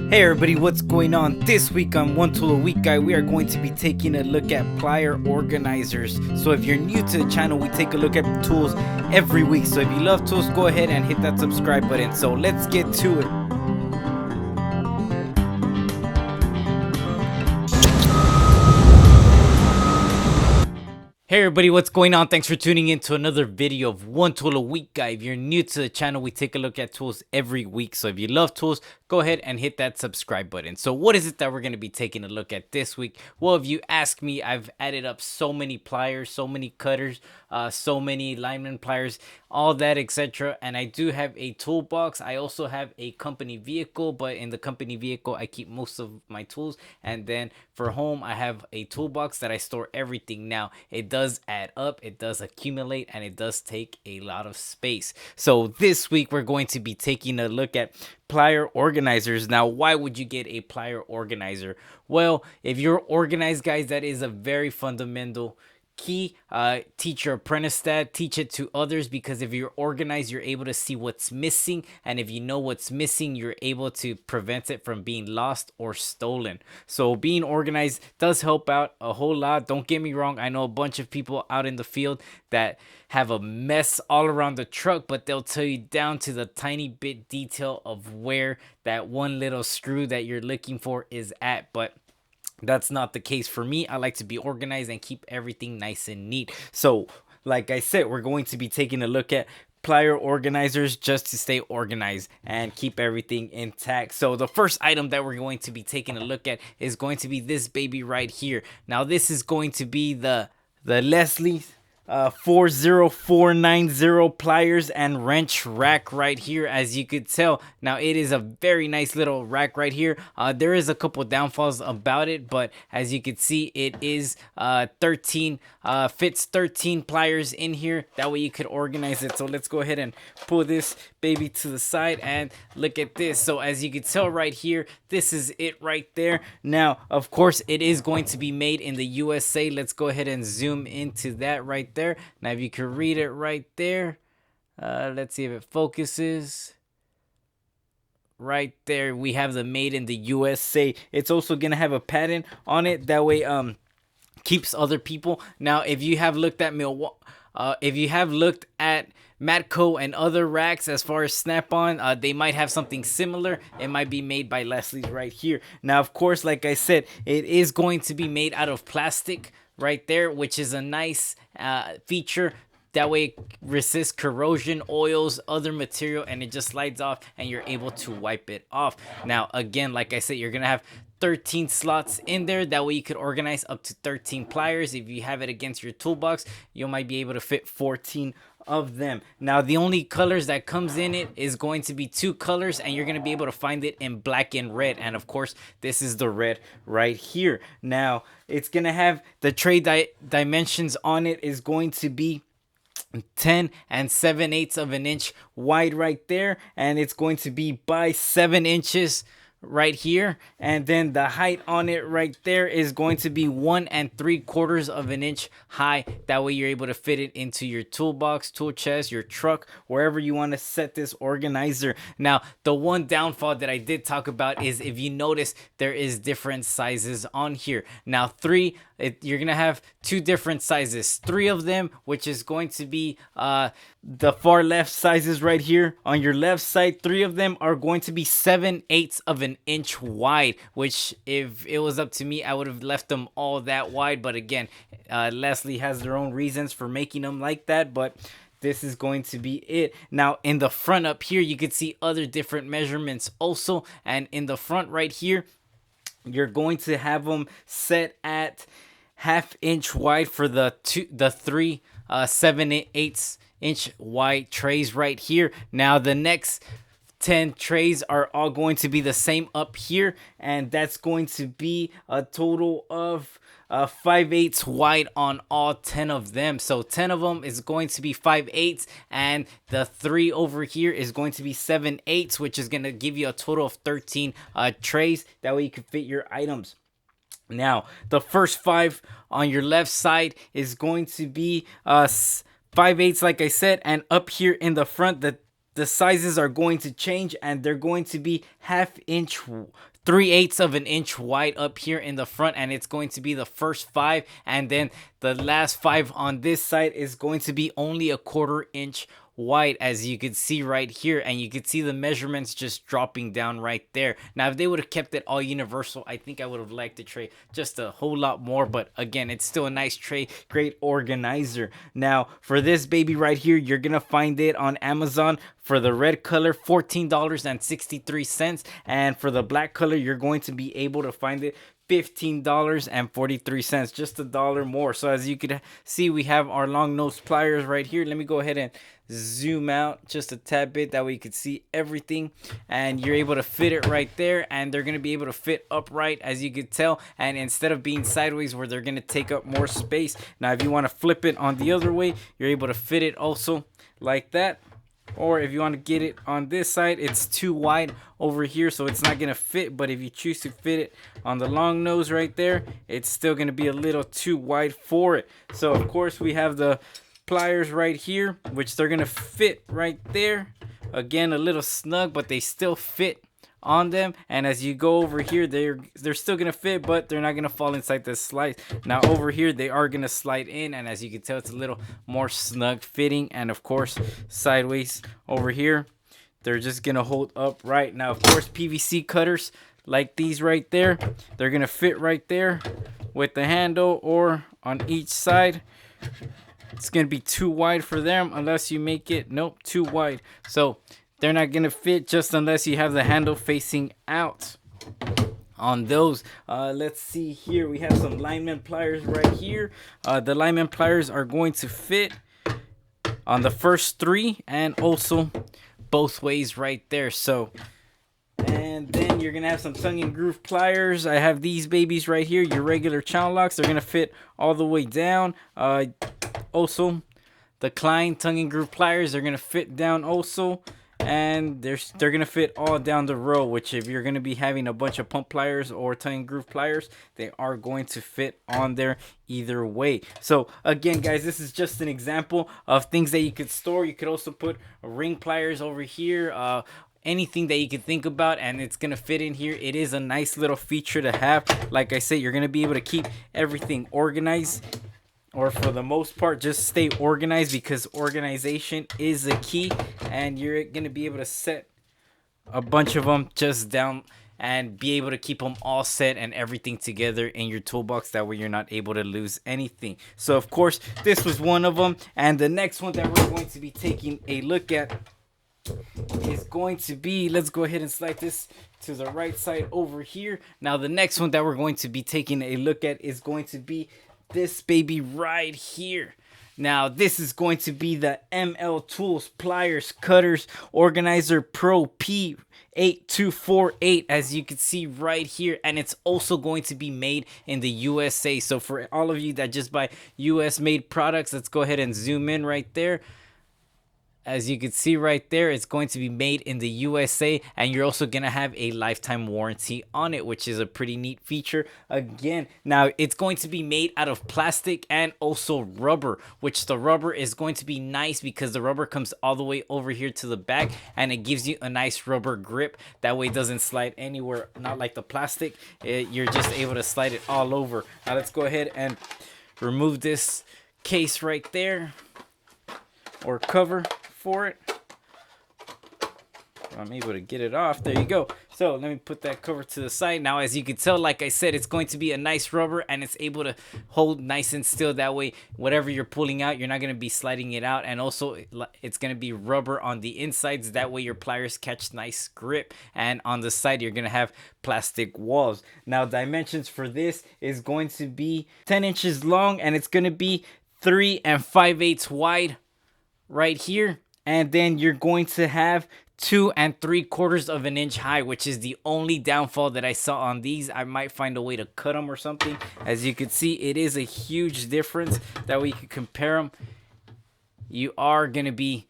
Hey everybody, what's going on? This week on One Tool a Week Guy, we are going to be taking a look at plier organizers. So if you're new to the channel, we take a look at tools every week. So if you love tools, go ahead and hit that subscribe button. So let's get to it. Hey everybody, what's going on? Thanks for tuning in to another video of One Tool a Week Guy. If you're new to the channel, we take a look at tools every week. So if you love tools, go ahead and hit that subscribe button. So what is it that we're going to be taking a look at this week? Well, if you ask me, I've added up so many pliers, so many cutters, so many lineman pliers, all that, etc. And I do have a toolbox. I also have a company vehicle, but in the company vehicle, I keep most of my tools. And then for home, I have a toolbox that I store everything. Now, it does add up, it does accumulate, and it does take a lot of space. So this week, we're going to be taking a look at plier organizers. Now, why would you get a plier organizer? Well, if you're organized, guys, that is a very fundamental key. Teach your apprentice that, teach it to others, because if you're organized, you're able to see what's missing, and if you know what's missing, you're able to prevent it from being lost or stolen. So being organized does help out a whole lot. Don't get me wrong, I know a bunch of people out in the field that have a mess all around the truck, but they'll tell you down to the tiny bit detail of where that one little screw that you're looking for is at. But that's not the case for me. I like to be organized and keep everything nice and neat. So like I said, we're going to be taking a look at plier organizers just to stay organized and keep everything intact. So the first item that we're going to be taking a look at is going to be this baby right here. Now this is going to be the Lisle 40490 pliers and wrench rack right here. As you could tell, now it is a very nice little rack right here. There is a couple downfalls about it, but as you can see, it is 13 fits 13 pliers in here. That way you could organize it. So let's go ahead and pull this baby to the side and look at this. So as you can tell right here, this is it right there. Now of course it is going to be made in the USA. Let's go ahead and zoom into that right there. Now if you can read it right there, let's see if it focuses. Right there we have the made in the USA. It's also gonna have a patent on it, that way keeps other people. Now if you have looked at Matco and other racks as far as Snap-on, they might have something similar. It might be made by Lisle's right here. Now of course, like I said, it is going to be made out of plastic right there, which is a nice feature. That way it resists corrosion, oils, other material, and it just slides off and you're able to wipe it off. Now again, like I said, you're gonna have 13 slots in there. That way you could organize up to 13 pliers. If you have it against your toolbox, you might be able to fit 14 of them. Now the only colors that comes in it is going to be 2 colors, and you're going to be able to find it in black and red, and of course this is the red right here. Now it's going to have the tray dimensions on it is going to be 10 7/8 of an inch wide right there, and it's going to be by 7 inches right here, and then the height on it right there is going to be 1 3/4 of an inch high. That way you're able to fit it into your toolbox, tool chest, your truck, wherever you want to set this organizer. Now the one downfall that I did talk about is, if you notice, there is different sizes on here. Now you're gonna have 2 different sizes, 3 of them, which is going to be the far left sizes right here on your left side. 3 of them are going to be 7/8 of an inch wide, which if it was up to me, I would have left them all that wide. But again, Lisle has their own reasons for making them like that, but this is going to be it. Now in the front up here, you can see other different measurements also, and in the front right here, you're going to have them set at 1/2 inch wide for the 3 7/8 inch wide trays right here. Now the next 10 trays are all going to be the same up here, and that's going to be a total of 5/8 wide on all 10 of them. So 10 of them is going to be 5/8, and the 3 over here is going to be 7/8, which is going to give you a total of 13 trays. That way you can fit your items. Now the first 5 on your left side is going to be 5/8, like I said, and up here in the front, the the sizes are going to change, and they're going to be 1/2 inch, 3/8 of an inch wide up here in the front, and it's going to be the first 5, and then the last 5 on this side is going to be only a 1/4 inch wide, as you can see right here, and you can see the measurements just dropping down right there. Now if they would have kept it all universal, I think I would have liked the tray just a whole lot more, but again, it's still a nice tray, great organizer. Now for this baby right here, you're gonna find it on Amazon for the red color, $14.63, and for the black color, you're going to be able to find it $15.43, just $1 more. So as you can see, we have our long nose pliers right here. Let me go ahead and zoom out just a tad bit, that way you can see everything, and you're able to fit it right there, and they're going to be able to fit upright, as you can tell, and instead of being sideways where they're going to take up more space. Now if you want to flip it on the other way, you're able to fit it also like that. Or if you want to get it on this side, it's too wide over here, so it's not going to fit. But if you choose to fit it on the long nose right there, it's still going to be a little too wide for it. So of course we have the pliers right here, which they're going to fit right there. Again, a little snug, but they still fit on them. And as you go over here, they're still gonna fit, but they're not gonna fall inside the slice. Now over here, they are gonna slide in, and as you can tell, it's a little more snug fitting. And of course, sideways over here, they're just gonna hold up right. Now of course, PVC cutters like these right there, they're gonna fit right there with the handle, or on each side. It's gonna be too wide for them unless you make it, nope, too wide. So they're not gonna fit just unless you have the handle facing out on those. Let's see here, we have some lineman pliers right here. The lineman pliers are going to fit on the first 3 and also both ways right there. So, and then you're gonna have some tongue and groove pliers. I have these babies right here, your regular channel locks. They're gonna fit all the way down. Also the Klein tongue and groove pliers, they're gonna fit down also, and they're gonna fit all down the row, which if you're gonna be having a bunch of pump pliers or tongue and groove pliers, they are going to fit on there either way. So again guys, this is just an example of things that you could store. You could also put ring pliers over here, anything that you can think about, and it's gonna fit in here. It is a nice little feature to have. Like I said, you're gonna be able to keep everything organized, or for the most part just stay organized, because organization is the key, and you're gonna be able to set a bunch of them just down and be able to keep them all set and everything together in your toolbox. That way you're not able to lose anything. So of course this was one of them, and the next one that we're going to be taking a look at is going to be, let's go ahead and slide this to the right side over here. Now the next one that we're going to be taking a look at is going to be this baby right here. Now this is going to be the MLTools Pliers Cutters Organizer Pro P8248, as you can see right here, and it's also going to be made in the USA. So for all of you that just buy US made products, let's go ahead and zoom in right there. As you can see right there, it's going to be made in the USA, and you're also going to have a lifetime warranty on it, which is a pretty neat feature. Again, now it's going to be made out of plastic and also rubber, which the rubber is going to be nice because the rubber comes all the way over here to the back, and it gives you a nice rubber grip. That way it doesn't slide anywhere, not like the plastic. You're just able to slide it all over. Now let's go ahead and remove this case right there, or cover for it. I'm able to get it off. There you go. So let me put that cover to the side. Now as you can tell, like I said, it's going to be a nice rubber, and it's able to hold nice and still. That way whatever you're pulling out, you're not going to be sliding it out, and also it's going to be rubber on the insides. That way your pliers catch nice grip, and on the side you're going to have plastic walls. Now dimensions for this is going to be 10 inches long, and it's going to be 3 5/8 wide right here, and then you're going to have 2 3/4 of an inch high, which is the only downfall that I saw on these. I might find a way to cut them or something. As you can see, it is a huge difference. That way you can compare them. You are going to be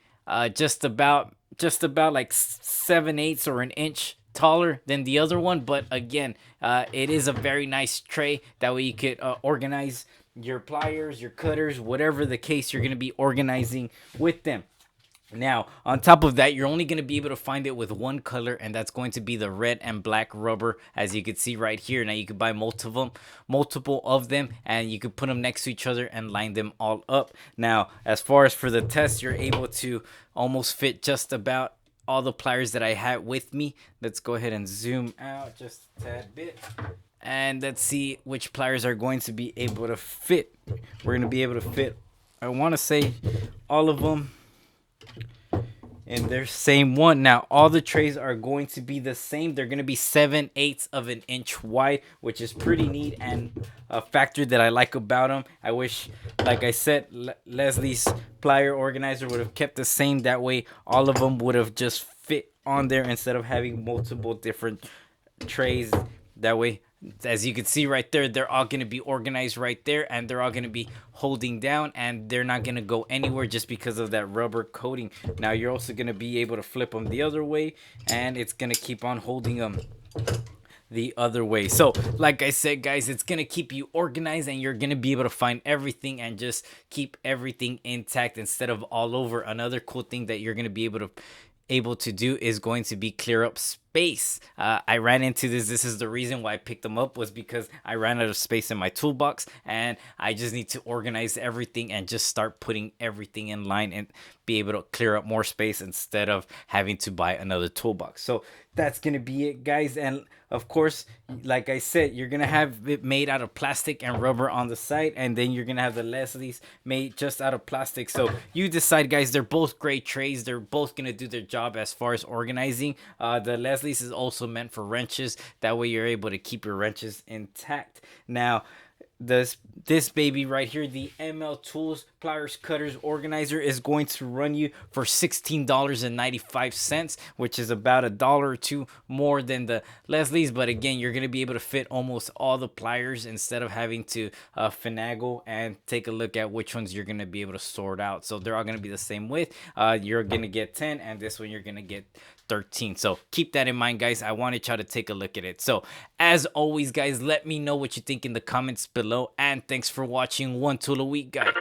just about like 7/8 or an inch taller than the other one, but again, it is a very nice tray. That way you could organize your pliers, your cutters, whatever the case you're going to be organizing with them. Now, on top of that, you're only going to be able to find it with one color, and that's going to be the red and black rubber, as you can see right here. Now, you could buy multiple of them, and you could put them next to each other and line them all up. Now, as far as for the test, you're able to almost fit just about all the pliers that I had with me. Let's go ahead and zoom out just a tad bit. And let's see which pliers are going to be able to fit. We're going to be able to fit, I want to say, all of them in their same one. Now, all the trays are going to be the same. They're going to be 7/8 of an inch wide, which is pretty neat and a factor that I like about them. I wish, like I said, Lisle's plier organizer would have kept the same. That way, all of them would have just fit on there instead of having multiple different trays. That way, as you can see right there, they're all going to be organized right there, and they're all going to be holding down, and they're not going to go anywhere just because of that rubber coating. Now, you're also going to be able to flip them the other way, and it's going to keep on holding them the other way. So like I said, guys, it's gonna keep you organized, and you're gonna be able to find everything and just keep everything intact instead of all over. Another cool thing that you're gonna be able to do is going to be clear up space. I ran into this is the reason why I picked them up, was because I ran out of space in my toolbox, and I just need to organize everything and just start putting everything in line and be able to clear up more space instead of having to buy another toolbox. So that's gonna be it, guys. And of course, like I said, you're gonna have it made out of plastic and rubber on the side, and then you're gonna have the Lisle's made just out of plastic. So you decide, guys. They're both great trays. They're both gonna do their job as far as organizing. The Lisle's is also meant for wrenches. That way you're able to keep your wrenches intact. Now, this baby right here, the MLTools Pliers Cutters Organizer, is going to run you for $16.95, which is about $1 or $2 more than the Lisle's. But again, you're going to be able to fit almost all the pliers instead of having to finagle and take a look at which ones you're going to be able to sort out. So they're all going to be the same width. You're going to get 10, and this one you're going to get 13. So keep that in mind, guys. I wanted y'all to take a look at it. So as always, guys, let me know what you think in the comments below, and thanks for watching One Tool a Week, guys.